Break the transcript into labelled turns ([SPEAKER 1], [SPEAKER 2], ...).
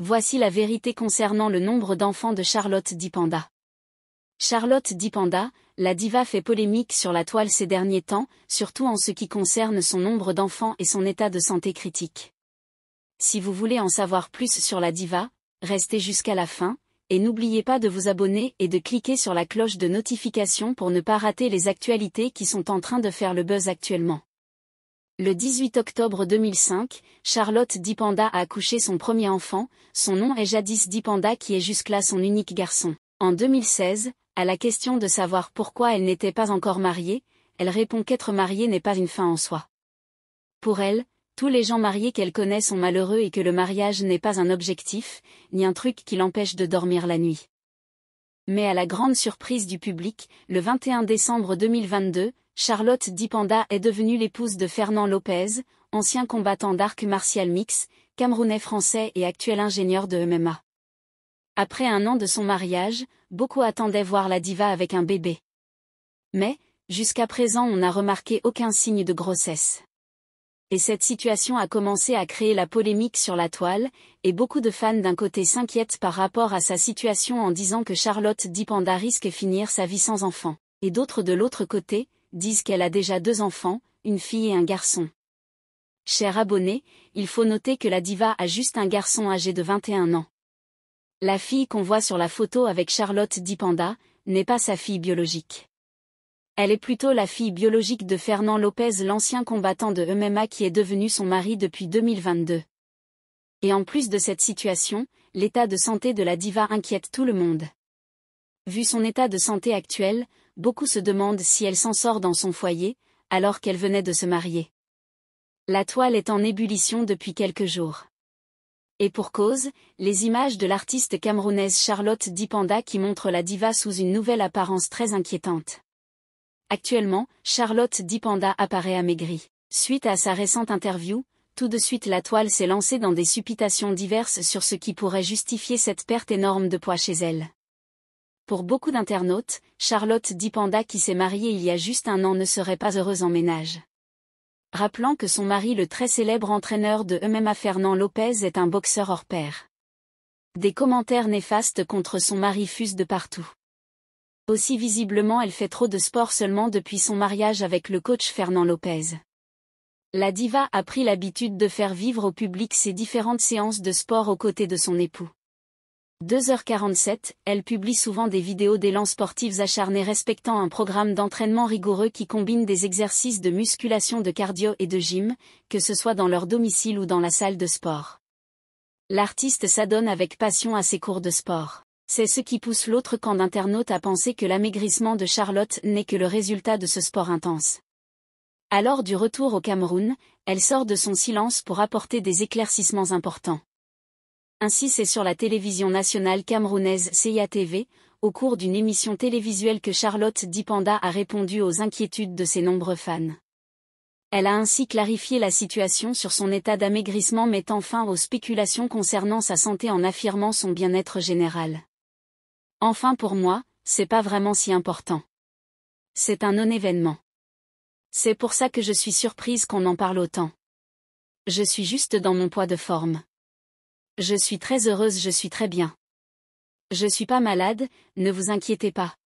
[SPEAKER 1] Voici la vérité concernant le nombre d'enfants de Charlotte Dipenda. Charlotte Dipenda, la diva fait polémique sur la toile ces derniers temps, surtout en ce qui concerne son nombre d'enfants et son état de santé critique. Si vous voulez en savoir plus sur la diva, restez jusqu'à la fin, et n'oubliez pas de vous abonner et de cliquer sur la cloche de notification pour ne pas rater les actualités qui sont en train de faire le buzz actuellement. Le 18 octobre 2005, Charlotte Dipenda a accouché son premier enfant, son nom est Jadis Dipenda qui est jusque-là son unique garçon. En 2016, à la question de savoir pourquoi elle n'était pas encore mariée, elle répond qu'être mariée n'est pas une fin en soi. Pour elle, tous les gens mariés qu'elle connaît sont malheureux et que le mariage n'est pas un objectif, ni un truc qui l'empêche de dormir la nuit. Mais à la grande surprise du public, le 21 décembre 2022, Charlotte Dipenda est devenue l'épouse de Fernand Lopez, ancien combattant d'arts martiaux mixtes, camerounais français et actuel ingénieur de MMA. Après un an de son mariage, beaucoup attendaient voir la diva avec un bébé. Mais, jusqu'à présent on n'a remarqué aucun signe de grossesse. Et cette situation a commencé à créer la polémique sur la toile, et beaucoup de fans d'un côté s'inquiètent par rapport à sa situation en disant que Charlotte Dipenda risque de finir sa vie sans enfant, et d'autres de l'autre côté, disent qu'elle a déjà 2 enfants, une fille et un garçon. Chers abonnés, il faut noter que la diva a juste un garçon âgé de 21 ans. La fille qu'on voit sur la photo avec Charlotte Dipenda, n'est pas sa fille biologique. Elle est plutôt la fille biologique de Fernand Lopez, l'ancien combattant de MMA qui est devenu son mari depuis 2022. Et en plus de cette situation, l'état de santé de la diva inquiète tout le monde. Vu son état de santé actuel, beaucoup se demandent si elle s'en sort dans son foyer, alors qu'elle venait de se marier. La toile est en ébullition depuis quelques jours. Et pour cause, les images de l'artiste camerounaise Charlotte Dipenda qui montrent la diva sous une nouvelle apparence très inquiétante. Actuellement, Charlotte Dipenda apparaît amaigrie. Suite à sa récente interview, tout de suite la toile s'est lancée dans des supputations diverses sur ce qui pourrait justifier cette perte énorme de poids chez elle. Pour beaucoup d'internautes, Charlotte Dipenda qui s'est mariée il y a juste un an ne serait pas heureuse en ménage. Rappelant que son mari le très célèbre entraîneur de MMA Fernand Lopez est un boxeur hors pair. Des commentaires néfastes contre son mari fusent de partout. Aussi visiblement elle fait trop de sport seulement depuis son mariage avec le coach Fernand Lopez. La diva a pris l'habitude de faire vivre au public ses différentes séances de sport aux côtés de son époux. 2h47, elle publie souvent des vidéos d'élan sportifs acharnés respectant un programme d'entraînement rigoureux qui combine des exercices de musculation, de cardio et de gym, que ce soit dans leur domicile ou dans la salle de sport. L'artiste s'adonne avec passion à ses cours de sport. C'est ce qui pousse l'autre camp d'internautes à penser que l'amaigrissement de Charlotte n'est que le résultat de ce sport intense. Alors du retour au Cameroun, elle sort de son silence pour apporter des éclaircissements importants. Ainsi c'est sur la télévision nationale camerounaise CIA-TV, au cours d'une émission télévisuelle que Charlotte Dipenda a répondu aux inquiétudes de ses nombreux fans. Elle a ainsi clarifié la situation sur son état d'amaigrissement, mettant fin aux spéculations concernant sa santé en affirmant son bien-être général. Enfin pour moi, c'est pas vraiment si important. C'est un non-événement. C'est pour ça que je suis surprise qu'on en parle autant. Je suis juste dans mon poids de forme. Je suis très heureuse, je suis très bien. Je suis pas malade, ne vous inquiétez pas.